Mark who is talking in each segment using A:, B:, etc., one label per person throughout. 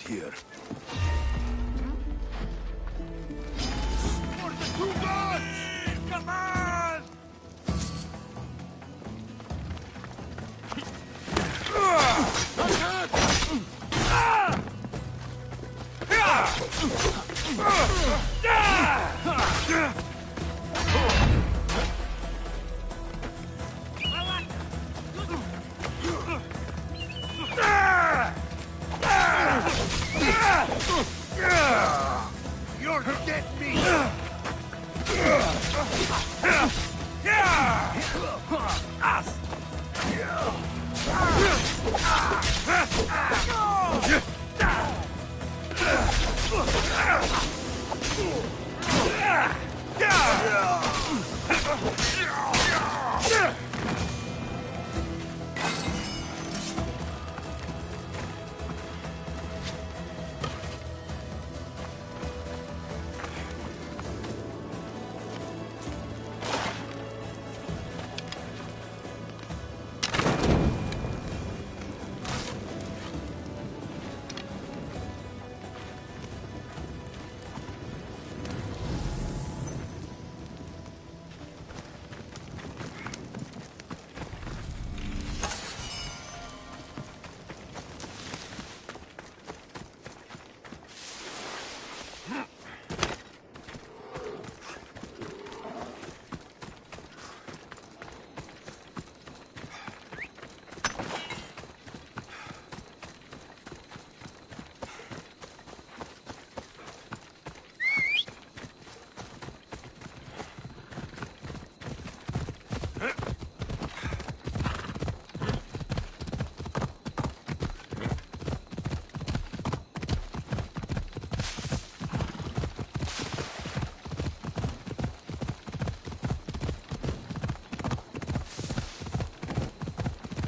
A: here.
B: For the two gods! Come on! You're dead meat!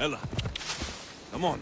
A: Ella, come on.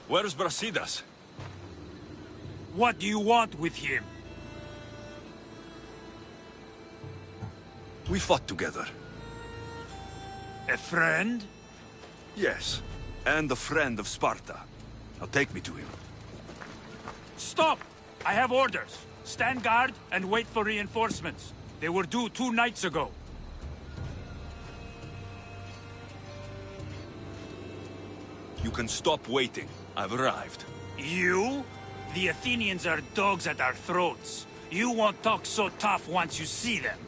A: Where's Brasidas?
C: What do you want with him?
A: We fought together.
C: A friend?
A: Yes, and a friend of Sparta. Now take me to him.
C: Stop! I have orders. Stand guard and wait for reinforcements. They were due 2 nights ago.
A: You can stop waiting. I've arrived.
C: You? The Athenians are dogs at our throats. You won't talk so tough once you see them.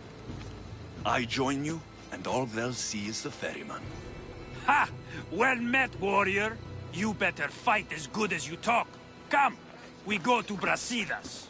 A: I join you, and all they'll see is the ferryman.
C: Ha! Well met, warrior. You better fight as good as you talk. Come, we go to Brasidas.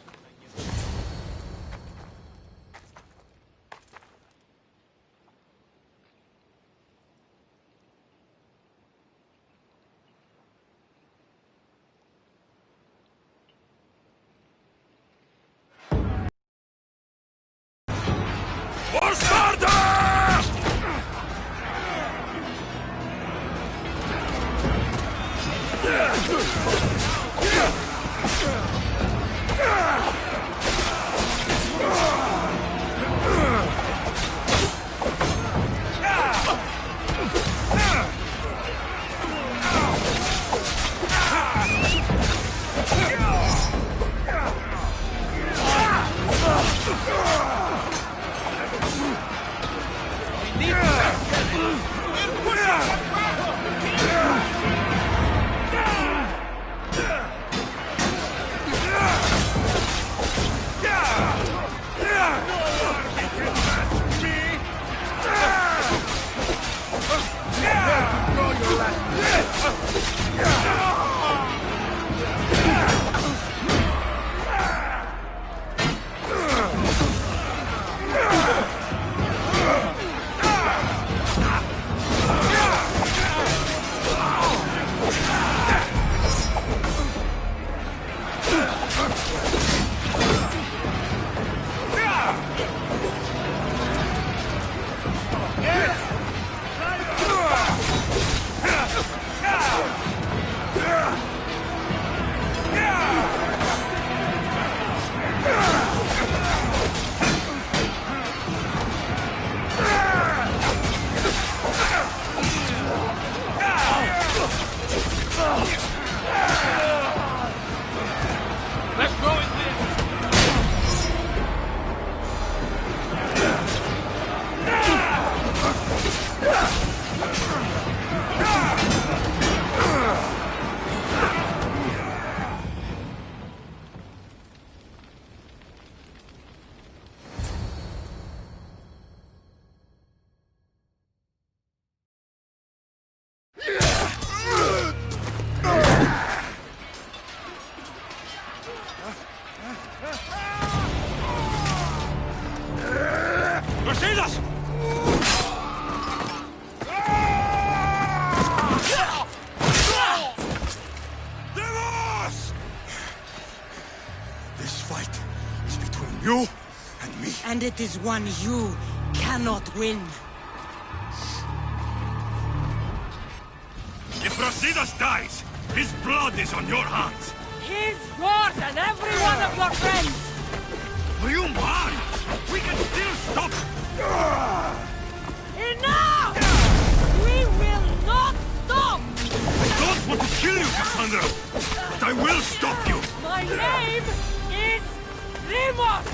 C: ¡Silas!
A: This fight is between you and me.
D: And it is one you cannot win.
C: If Brasidas dies, his blood is on your hands.
D: His, yours, and every one of your friends!
C: Are you mad? We can still stop.
D: Enough! We will not stop!
C: I don't want to kill you, Cassandra, but I will stop you.
D: My name is Rimos!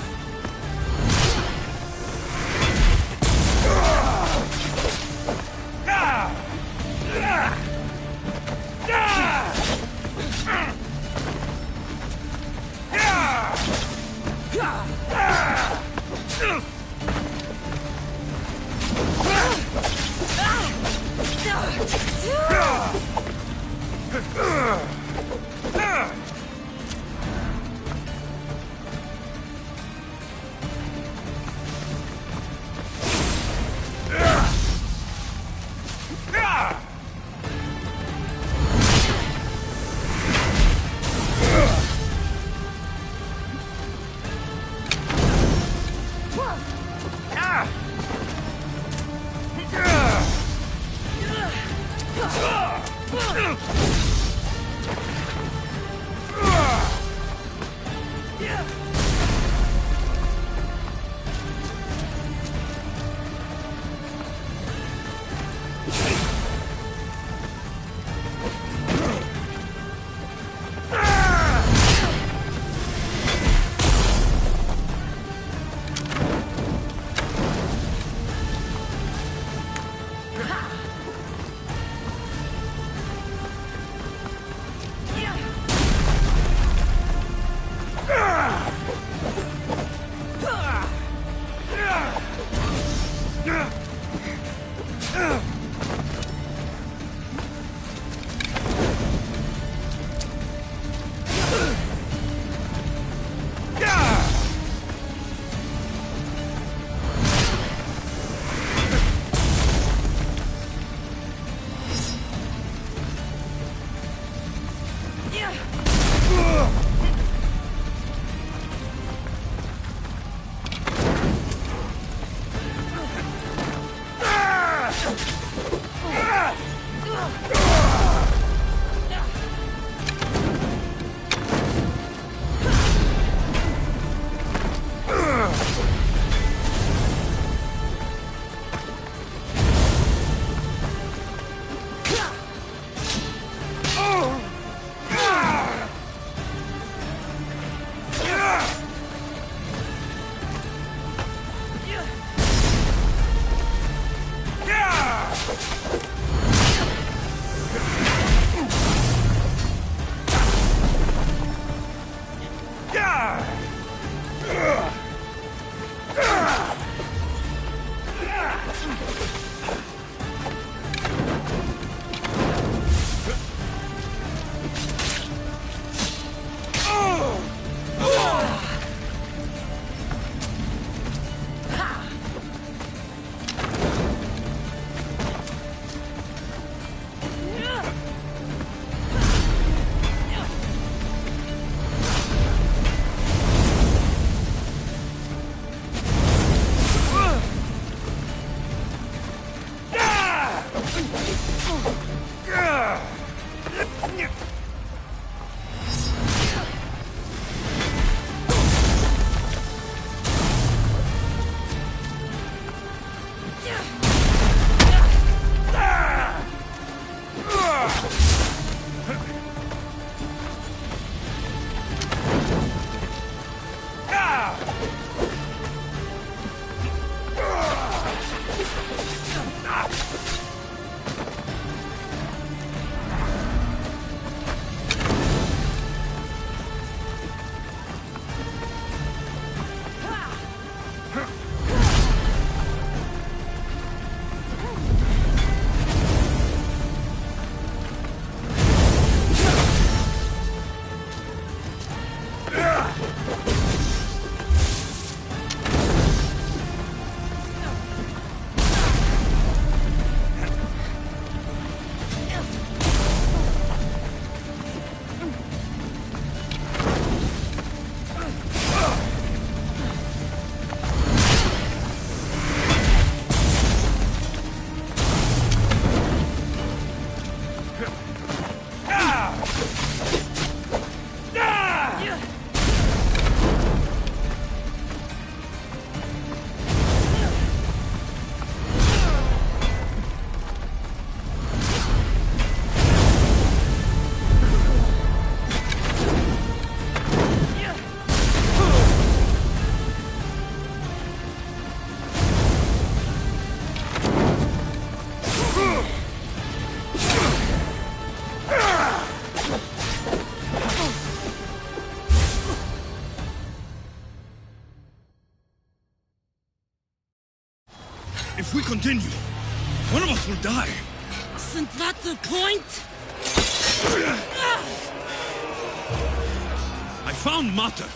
A: If we continue, one of us will die.
D: Isn't that the point?
A: I found Mater.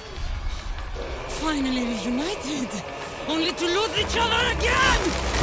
D: Finally reunited, only to lose each other again!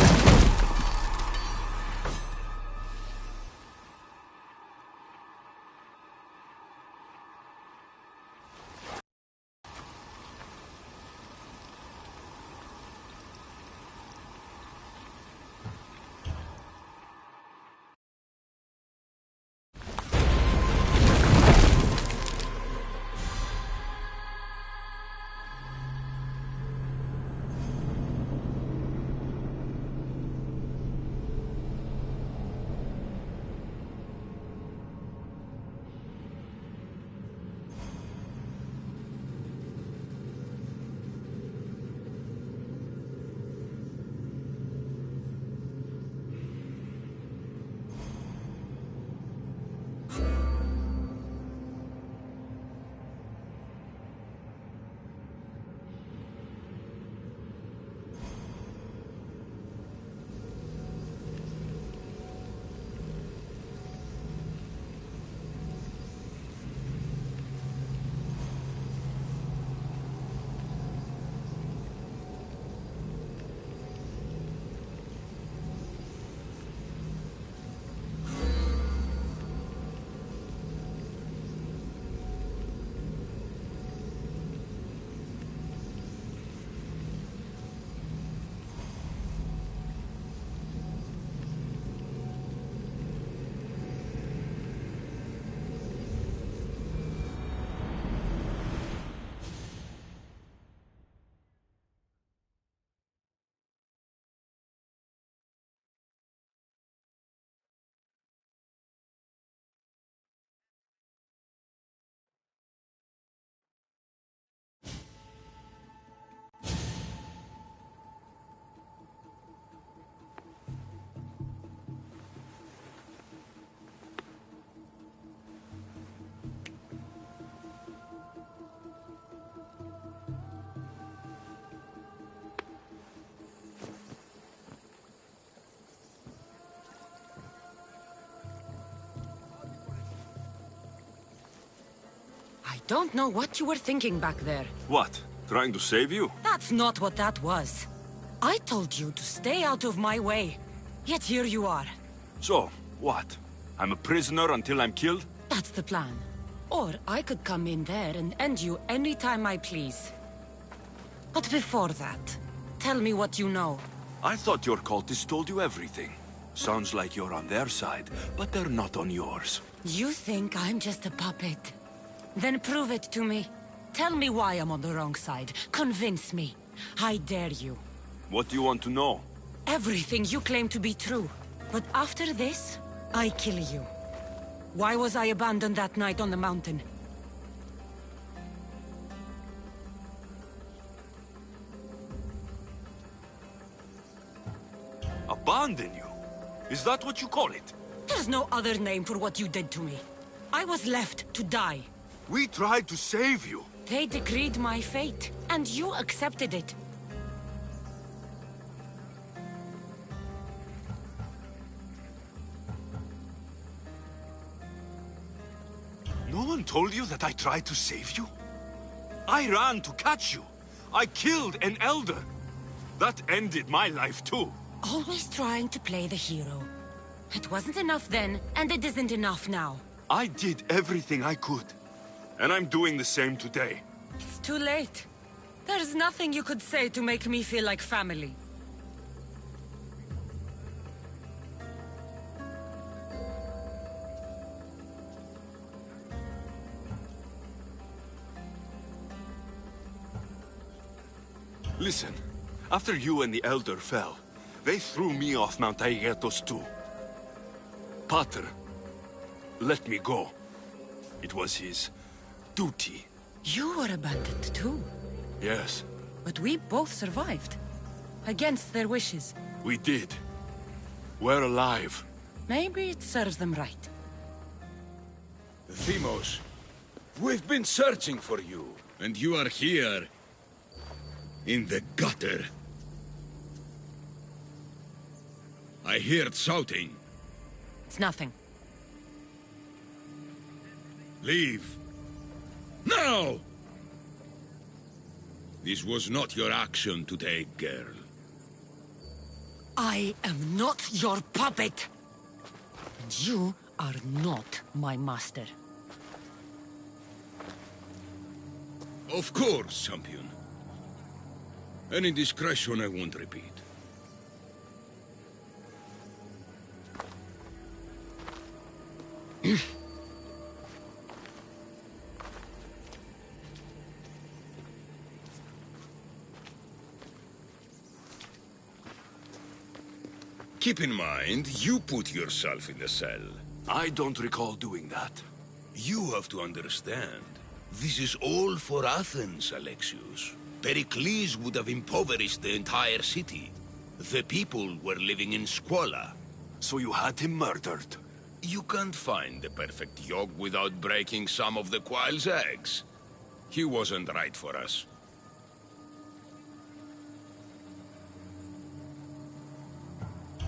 D: I don't know what you were thinking back there.
A: What? Trying to save you?
D: That's not what that was. I told you to stay out of my way. Yet here you are.
A: So, what? I'm a prisoner until I'm killed?
D: That's the plan. Or I could come in there and end you anytime I please. But before that, tell me what you know.
A: I thought your cultists told you everything. Sounds like you're on their side, but they're not on yours.
D: You think I'm just a puppet? Then prove it to me. Tell me why I'm on the wrong side. Convince me. I dare you.
A: What do you want to know?
D: Everything you claim to be true. But after this, I kill you. Why was I abandoned that night on the mountain?
A: Abandon you? Is that what you call it?
D: There's no other name for what you did to me. I was left to die.
A: We tried to save you.
D: They decreed my fate, and you accepted it.
A: No one told you that I tried to save you? I ran to catch you. I killed an elder. That ended my life too.
D: Always trying to play the hero. It wasn't enough then, and it isn't enough now.
A: I did everything I could. And I'm doing the same today.
D: It's too late. There's nothing you could say to make me feel like family.
A: Listen, after you and the Elder fell, they threw me off Mount Aegetos too. Pater let me go. It was his duty.
D: You were abandoned too.
A: Yes.
D: But we both survived. Against their wishes.
A: We did. We're alive.
D: Maybe it serves them right.
E: Themos, we've been searching for you, and you are here. In the gutter. I heard shouting.
D: It's nothing.
E: Leave. Now! This was not your action to take, girl.
D: I am not your puppet. And you are not my master.
E: Of course, champion. Any indiscretion I won't repeat. Keep in mind, you put yourself in the cell.
A: I don't recall doing that.
E: You have to understand. This is all for Athens, Alexios. Pericles would have impoverished the entire city. The people were living in squalor.
A: So you had him murdered?
E: You can't find the perfect yolk without breaking some of the quail's eggs. He wasn't right for us.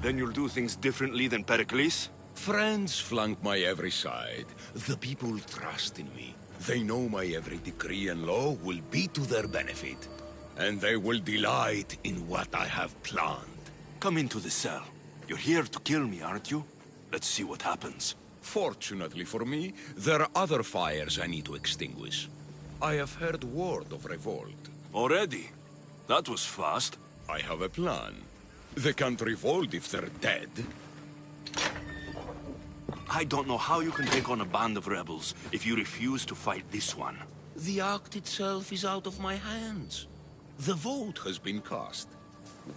A: Then you'll do things differently than Pericles?
E: Friends flank my every side. The people trust in me. They know my every decree and law will be to their benefit. And they will delight in what I have planned.
A: Come into the cell. You're here to kill me, aren't you? Let's see what happens.
E: Fortunately for me, there are other fires I need to extinguish. I have heard word of revolt.
A: Already? That was fast.
E: I have a plan. They can't revolt if they're dead.
A: I don't know how you can take on a band of rebels if you refuse to fight this one.
E: The act itself is out of my hands. The vote has been cast.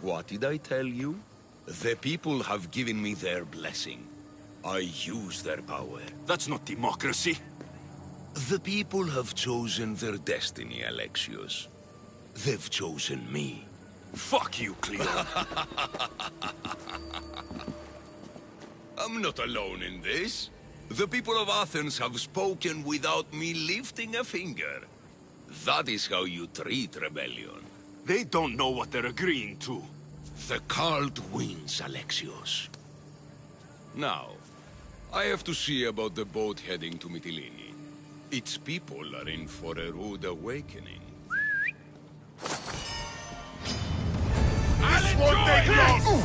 E: What did I tell you? The people have given me their blessing. I use their power.
A: That's not democracy.
E: The people have chosen their destiny, Alexios. They've chosen me.
A: Fuck you, Cleon.
E: I'm not alone in this. The people of Athens have spoken without me lifting a finger. That is how you treat rebellion.
A: They don't know what they're agreeing to.
E: The cult wins, Alexios. Now, I have to see about the boat heading to Mytilene. Its people are in for a rude awakening.
B: This won't take long!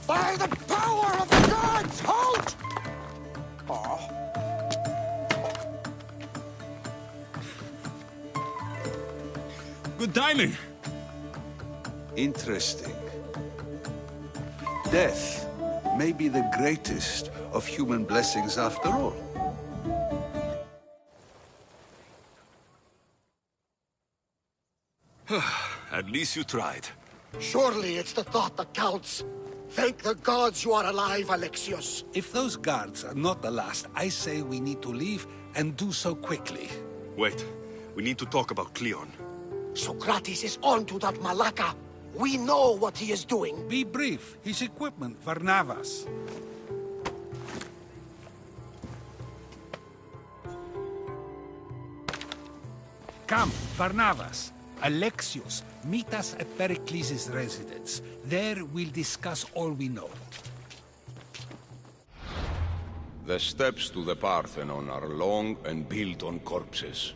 B: By the power of the gods, halt!
E: Good timing.
F: Interesting. Death may be the greatest of human blessings after all.
A: At least you tried.
B: Surely it's the thought that counts. Thank the gods you are alive, Alexios.
F: If those guards are not the last, I say we need to leave and do so quickly.
A: Wait, we need to talk about Cleon.
B: Socrates is on to that Malaka. We know what he is doing.
F: Be brief. His equipment, Varnavas. Come, Varnavas. Alexios, meet us at Pericles' residence. There we'll discuss all we know.
E: The steps to the Parthenon are long and built on corpses.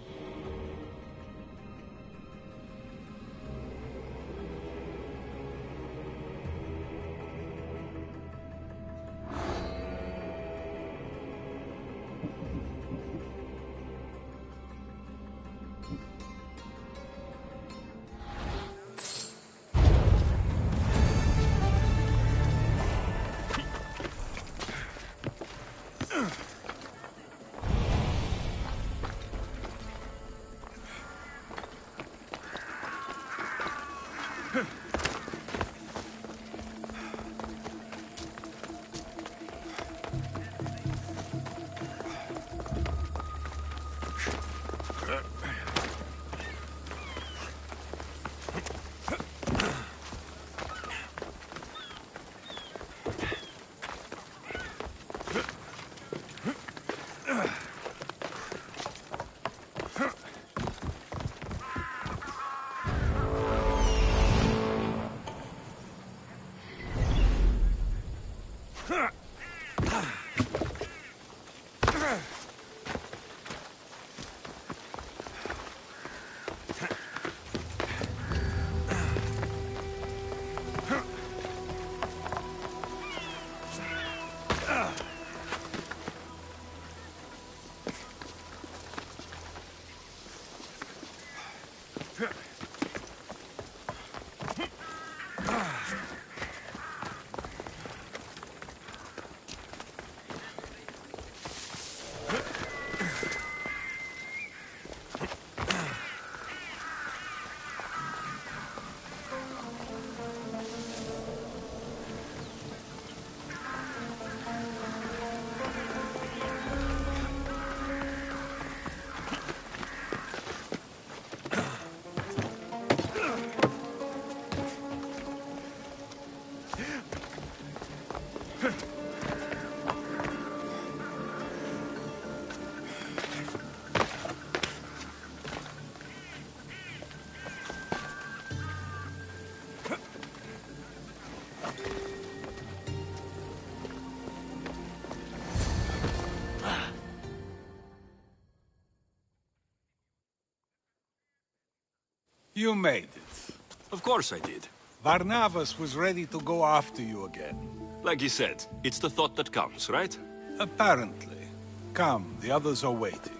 F: You made it.
A: Of course I did.
F: Varnavas was ready to go after you again.
A: Like he said, it's the thought that counts, right?
F: Apparently. Come, the others are waiting.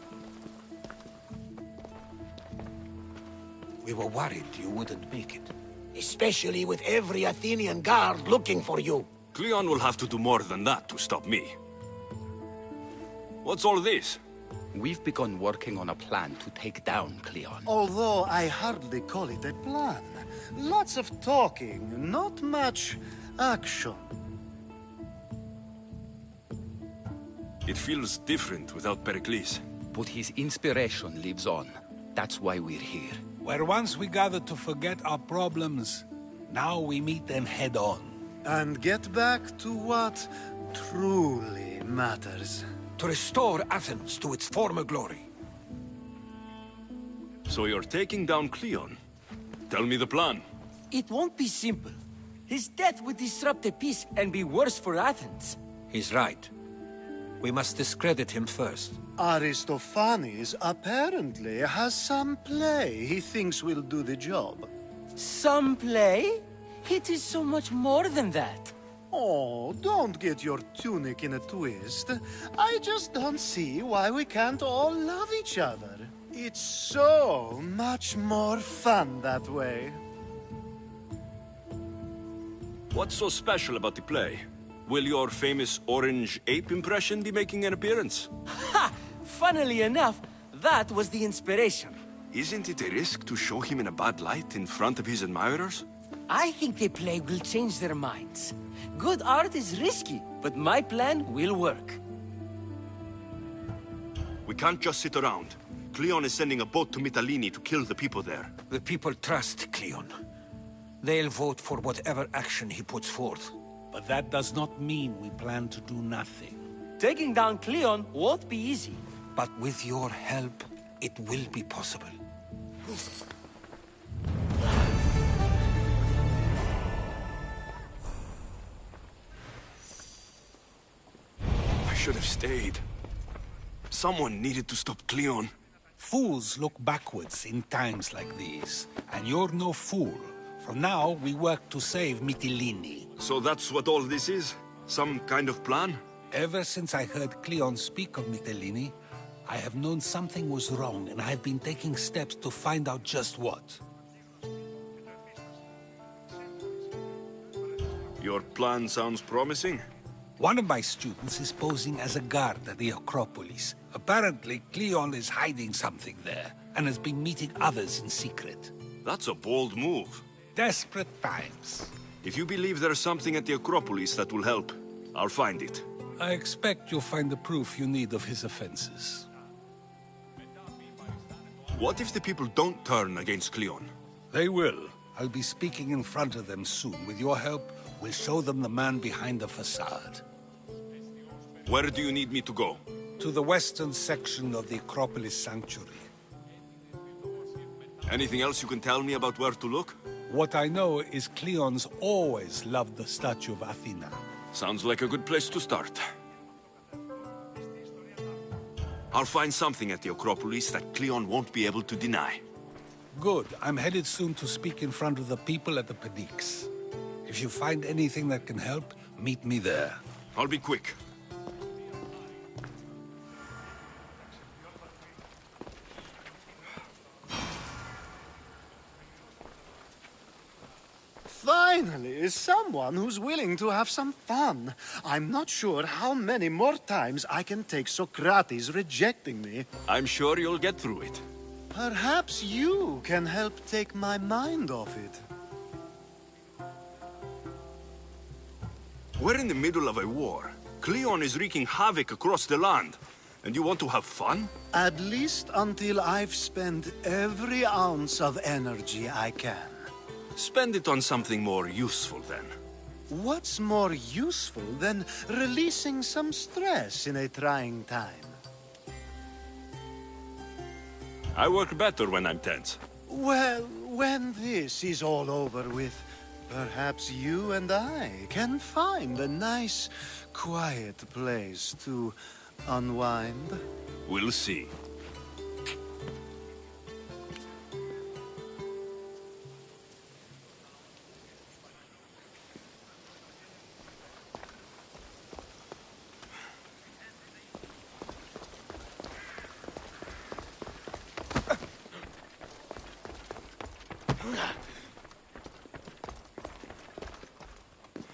B: We were worried you wouldn't make it. Especially with every Athenian guard looking for you.
A: Cleon will have to do more than that to stop me. What's all this?
G: We've begun working on a plan to take down Cleon.
H: Although I hardly call it a plan. Lots of talking, not much action.
A: It feels different without Pericles.
G: But his inspiration lives on. That's why we're here.
F: Where once we gathered to forget our problems, now we meet them head on.
H: And get back to what truly matters.
B: To restore Athens to its former glory.
A: So you're taking down Cleon? Tell me the plan.
I: It won't be simple. His death would disrupt the peace and be worse for Athens.
B: He's right. We must discredit him first.
H: Aristophanes apparently has some play he thinks will do the job.
I: Some play? It is so much more than that.
H: Oh, don't get your tunic in a twist. I just don't see why we can't all love each other. It's so much more fun that way.
A: What's so special about the play? Will your famous orange ape impression be making an appearance?
I: Ha! Funnily enough, that was the inspiration.
A: Isn't it a risk to show him in a bad light in front of his admirers?
I: I think the play will change their minds. Good art is risky, but my plan will work.
A: We can't just sit around. Cleon is sending a boat to Mytilene to kill the people there.
B: The people trust Cleon. They'll vote for whatever action he puts forth.
F: But that does not mean we plan to do nothing.
I: Taking down Cleon won't be easy.
B: But with your help, it will be possible.
A: I should have stayed. Someone needed to stop Cleon.
F: Fools look backwards in times like these. And you're no fool. From now, we work to save Mytilene.
A: So that's what all this is? Some kind of plan?
F: Ever since I heard Cleon speak of Mytilene, I have known something was wrong, and I've been taking steps to find out just what.
A: Your plan sounds promising.
F: One of my students is posing as a guard at the Acropolis. Apparently, Cleon is hiding something there, and has been meeting others in secret.
A: That's a bold move.
F: Desperate times.
A: If you believe there's something at the Acropolis that will help, I'll find it.
F: I expect you'll find the proof you need of his offenses.
A: What if the people don't turn against Cleon?
F: They will. I'll be speaking in front of them soon. With your help, we'll show them the man behind the facade.
A: Where do you need me to go?
F: To the western section of the Acropolis Sanctuary.
A: Anything else you can tell me about where to look?
F: What I know is Cleon's always loved the statue of Athena.
A: Sounds like a good place to start. I'll find something at the Acropolis that Cleon won't be able to deny.
F: Good. I'm headed soon to speak in front of the people at the thnx. If you find anything that can help, meet me there.
A: I'll be quick.
H: Finally, someone who's willing to have some fun. I'm not sure how many more times I can take Socrates rejecting me.
A: I'm sure you'll get through it.
H: Perhaps you can help take my mind off it.
A: We're in the middle of a war. Cleon is wreaking havoc across the land. And you want to have fun?
H: At least until I've spent every ounce of energy I can.
A: Spend it on something more useful, then.
H: What's more useful than releasing some stress in a trying time?
A: I work better when I'm tense.
H: Well, when this is all over with, perhaps you and I can find a nice, quiet place to unwind.
A: We'll see.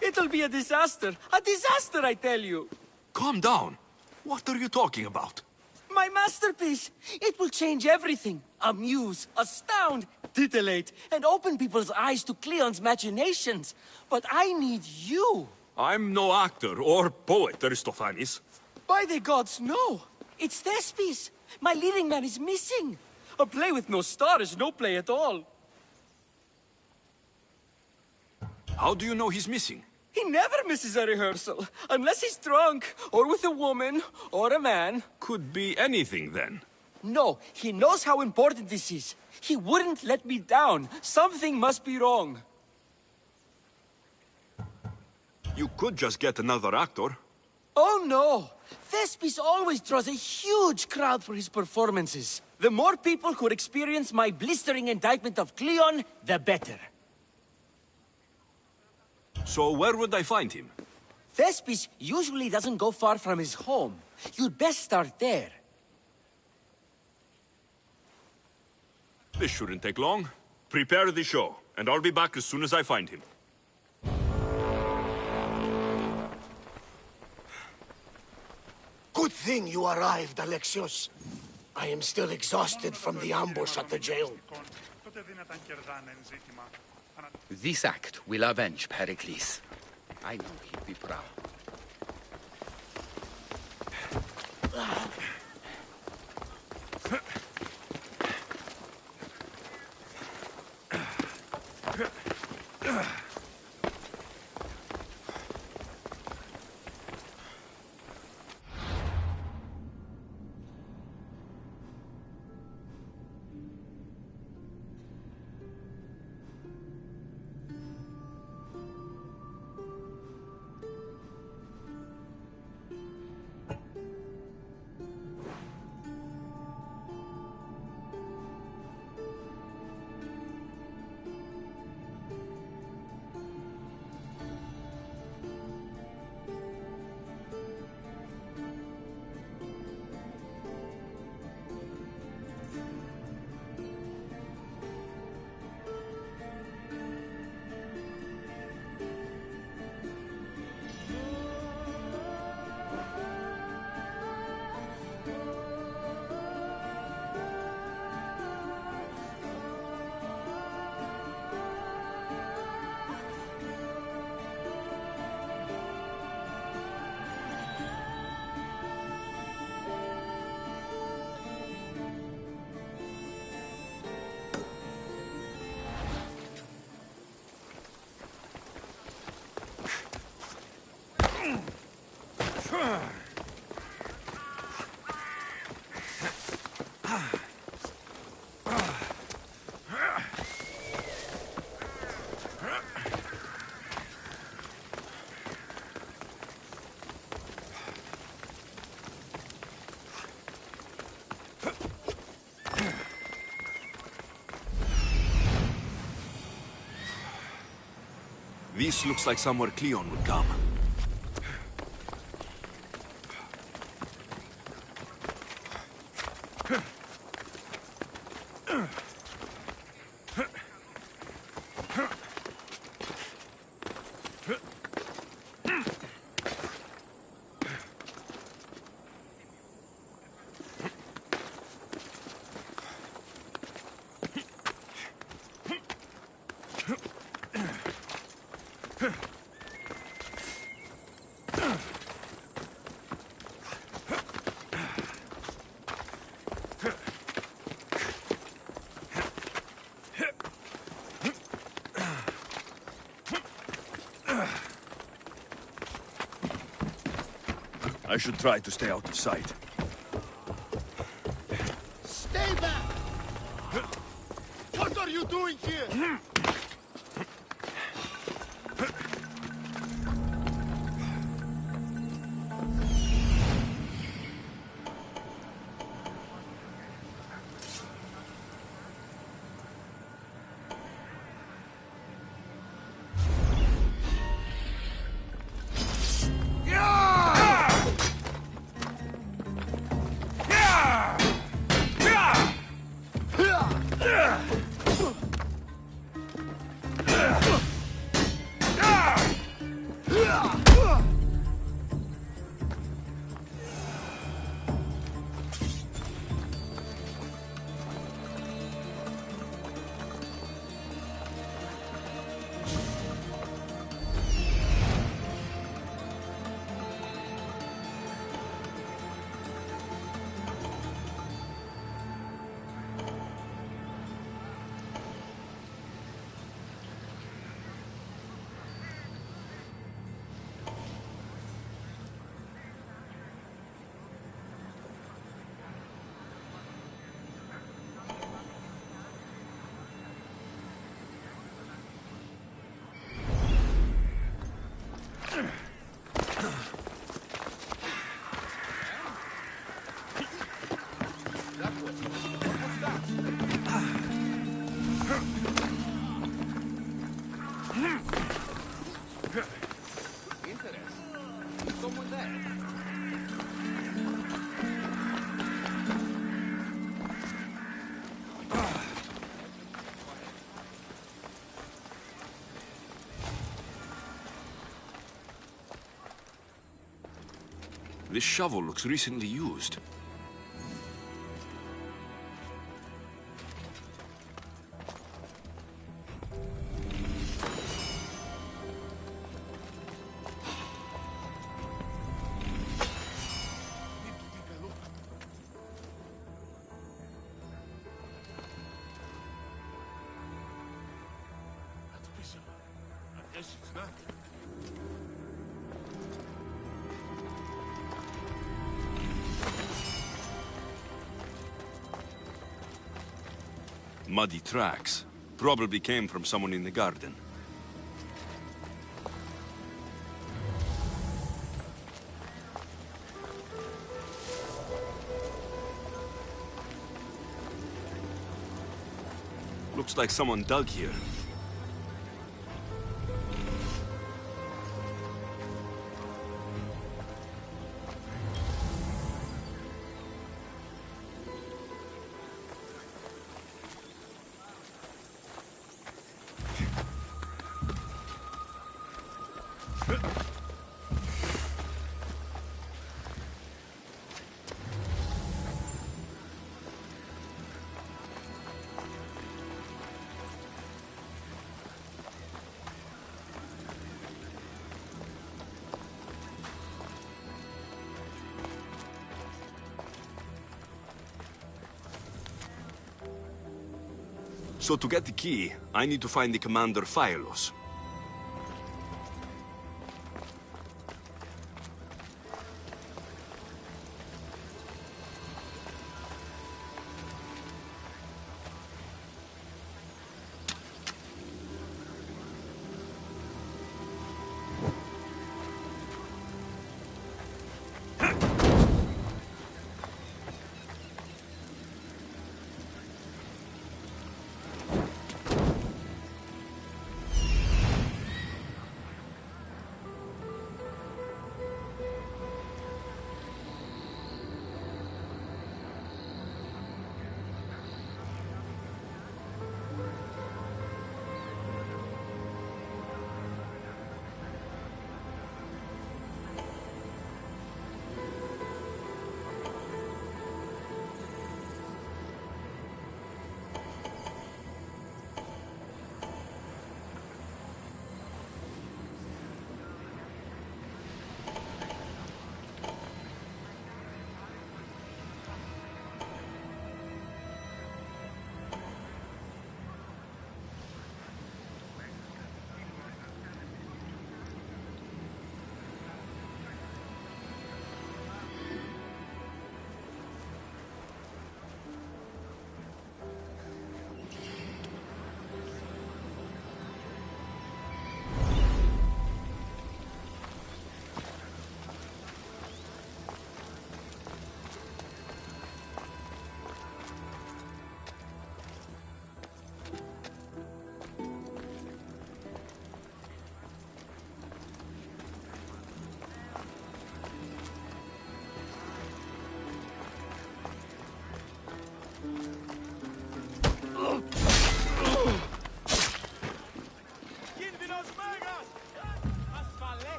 I: It'll be a disaster. A disaster, I tell you.
A: Calm down. What are you talking about?
I: My masterpiece. It will change everything. Amuse, astound, titillate, and open people's eyes to Cleon's machinations. But I need you.
A: I'm no actor or poet, Aristophanes.
I: By the gods, no. It's Thespis. My leading man is missing. A play with no star is no play at all.
A: How do you know he's missing?
I: He never misses a rehearsal, unless he's drunk, or with a woman, or a man.
A: Could be anything, then.
I: No, he knows how important this is. He wouldn't let me down. Something must be wrong.
A: You could just get another actor.
I: Oh no! Thespis always draws a huge crowd for his performances. The more people who experience my blistering indictment of Cleon, the better.
A: So where would I find him?
I: Thespis usually doesn't go far from his home. You'd best start there.
A: This shouldn't take long. Prepare the show, and I'll be back as soon as I find him.
B: Good thing you arrived, Alexios. I am still exhausted from the ambush at the jail.
G: This act will avenge Pericles. I know he'd be proud.
A: This looks like somewhere Cleon would come. I should try to stay out of sight.
H: Stay back! What are you doing here?
A: This shovel looks recently used. Muddy tracks. Probably came from someone in the garden. Looks like someone dug here. So to get the key, I need to find the Commander Phylos.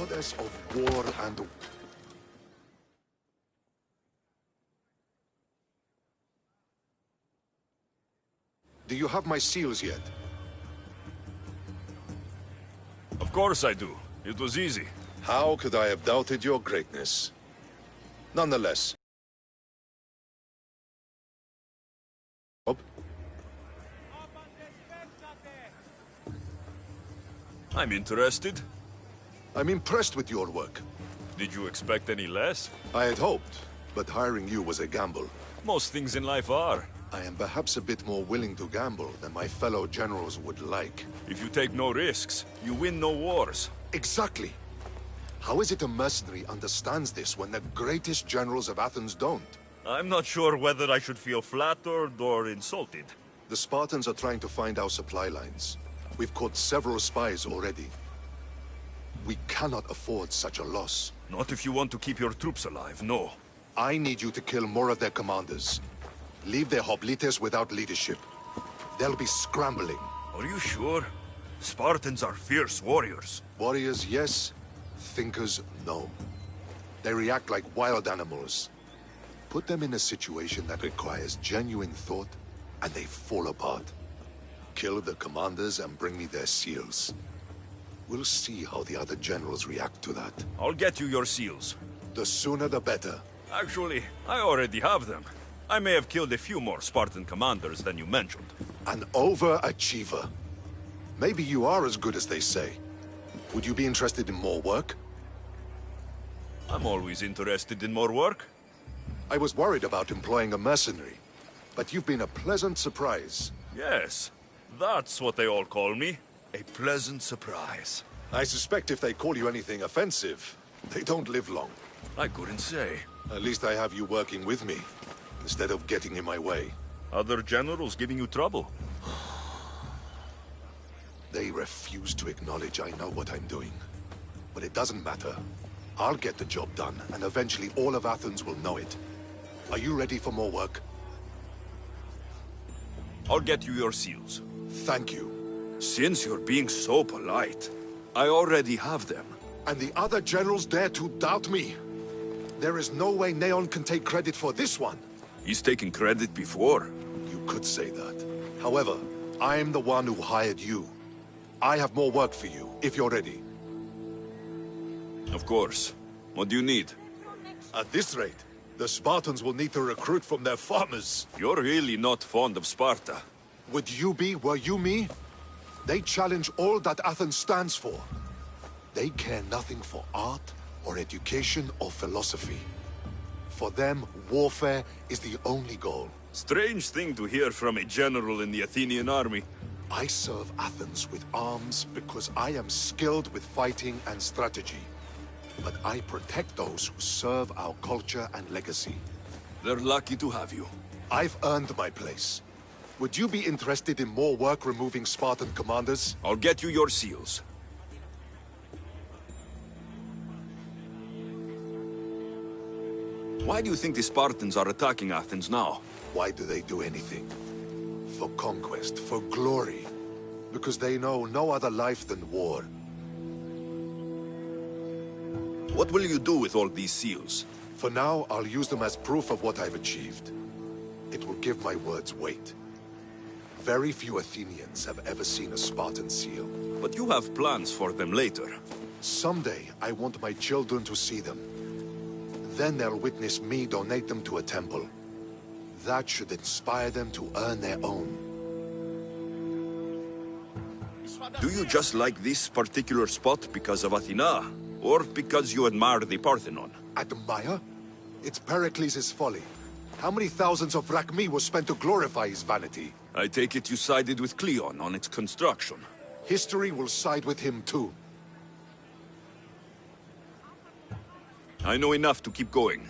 J: goddess of war and... Do you have my seals yet?
A: Of course I do. It was easy.
J: How could I have doubted your greatness? Nonetheless.
A: I'm interested.
J: I'm impressed with your work.
A: Did you expect any less?
J: I had hoped, but hiring you was a gamble.
A: Most things in life are.
J: I am perhaps a bit more willing to gamble than my fellow generals would like.
A: If you take no risks, you win no wars.
J: Exactly. How is it a mercenary understands this when the greatest generals of Athens don't?
A: I'm not sure whether I should feel flattered or insulted.
J: The Spartans are trying to find our supply lines. We've caught several spies already. We cannot afford such a loss.
A: Not if you want to keep your troops alive, no.
J: I need you to kill more of their commanders. Leave their hoplites without leadership. They'll be scrambling.
A: Are you sure? Spartans are fierce warriors.
J: Warriors, yes. Thinkers, no. They react like wild animals. Put them in a situation that requires genuine thought, and they fall apart. Kill the commanders and bring me their seals. We'll see how the other generals react to that.
A: I'll get you your seals.
J: The sooner the better.
A: Actually, I already have them. I may have killed a few more Spartan commanders than you mentioned.
J: An overachiever. Maybe you are as good as they say. Would you be interested in more work?
A: I'm always interested in more work.
J: I was worried about employing a mercenary, but you've been a pleasant surprise.
A: Yes, that's what they all call me. A pleasant surprise.
J: I suspect if they call you anything offensive, they don't live long.
A: I couldn't say.
J: At least I have you working with me, instead of getting in my way.
A: Other generals giving you trouble?
J: They refuse to acknowledge I know what I'm doing. But it doesn't matter. I'll get the job done, and eventually all of Athens will know it. Are you ready for more work?
A: I'll get you your seals.
J: Thank you.
A: Since you're being so polite, I already have them.
J: And the other generals dare to doubt me? There is no way Neon can take credit for this one.
A: He's taken credit before.
J: You could say that. However, I'm the one who hired you. I have more work for you, if you're ready.
A: Of course. What do you need?
J: At this rate, the Spartans will need to recruit from their farmers.
A: You're really not fond of Sparta.
J: Would you be, were you me? They challenge all that Athens stands for. They care nothing for art, or education, or philosophy. For them, warfare is the only goal.
A: Strange thing to hear from a general in the Athenian army.
J: I serve Athens with arms because I am skilled with fighting and strategy. But I protect those who serve our culture and legacy.
A: They're lucky to have you.
J: I've earned my place. Would you be interested in more work removing Spartan commanders?
A: I'll get you your seals. Why do you think the Spartans are attacking Athens now?
J: Why do they do anything? For conquest, for glory. Because they know no other life than war.
A: What will you do with all these seals?
J: For now, I'll use them as proof of what I've achieved. It will give my words weight. Very few Athenians have ever seen a Spartan seal.
A: But you have plans for them later.
J: Someday, I want my children to see them. Then they'll witness me donate them to a temple. That should inspire them to earn their own.
A: Do you just like this particular spot because of Athena? Or because you admire the Parthenon?
J: Admire? It's Pericles' folly. How many thousands of drachmae were spent to glorify his vanity?
A: I take it you sided with Cleon on its construction.
J: History will side with him too.
A: I know enough to keep going.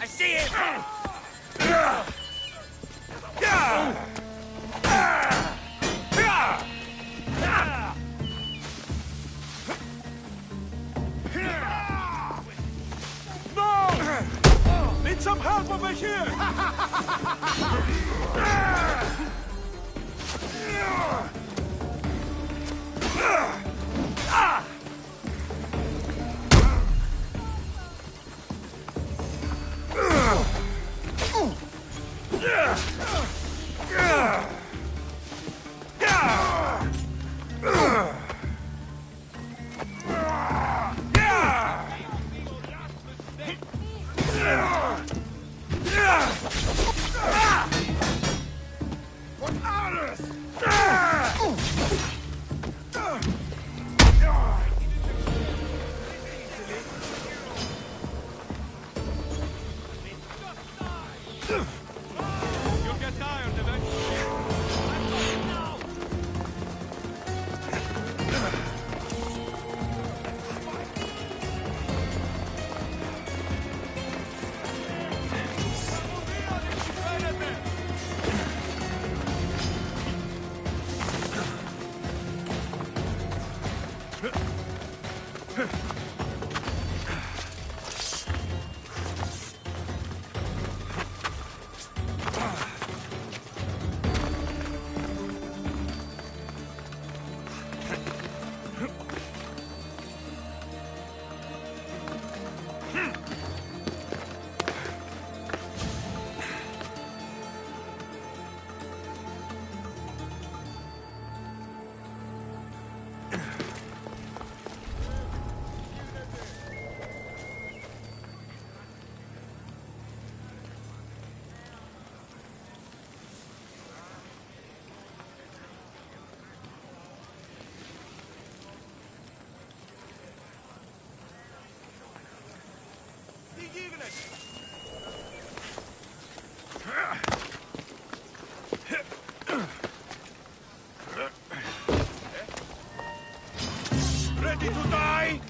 C: I see him!
A: No! Need some help over here!
C: Ready to die?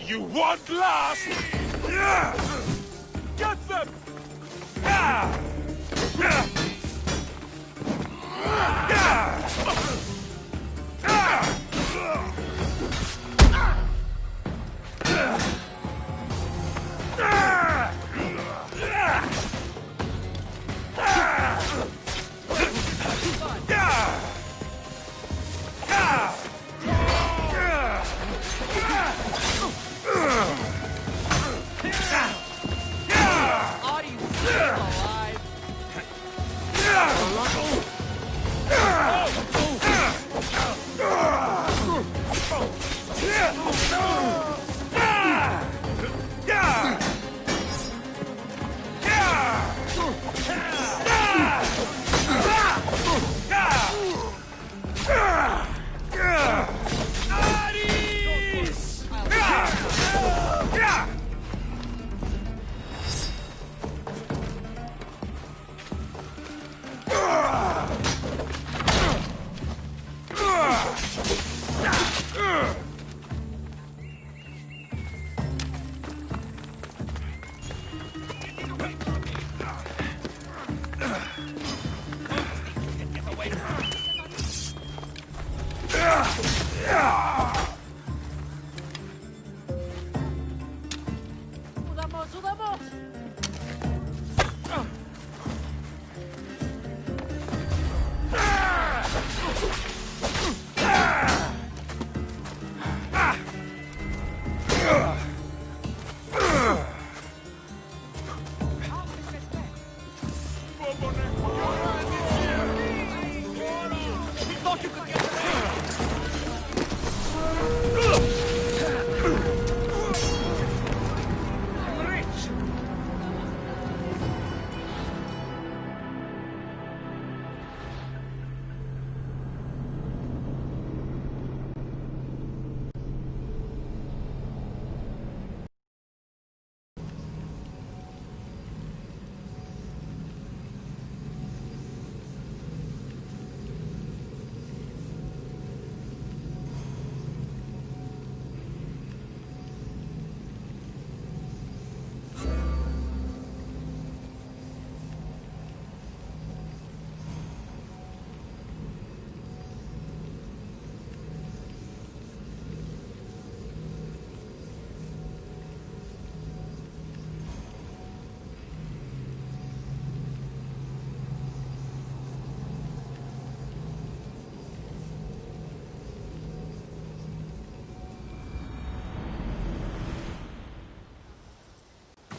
C: You want last? Get them!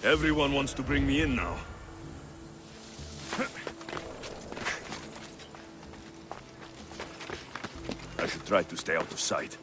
A: Everyone wants to bring me in now. I should try to stay out of sight.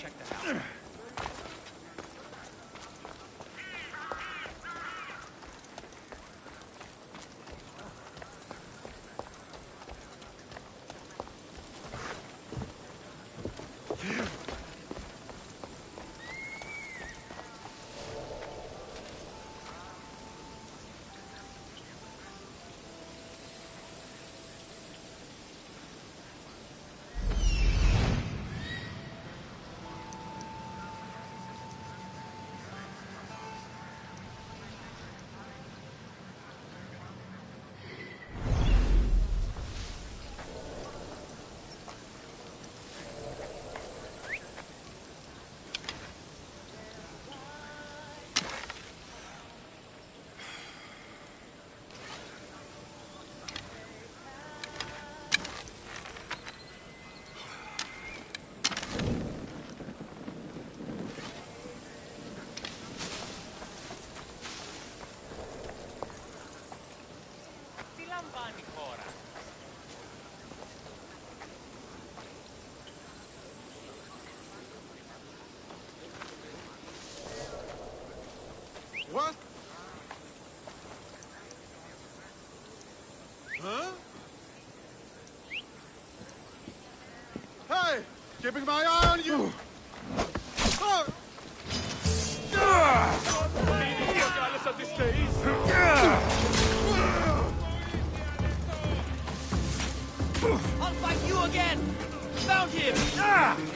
C: Check that out.
J: What? Huh? Hey! Keeping my eye on you! Oh!
I: I'll fight you again! Found him!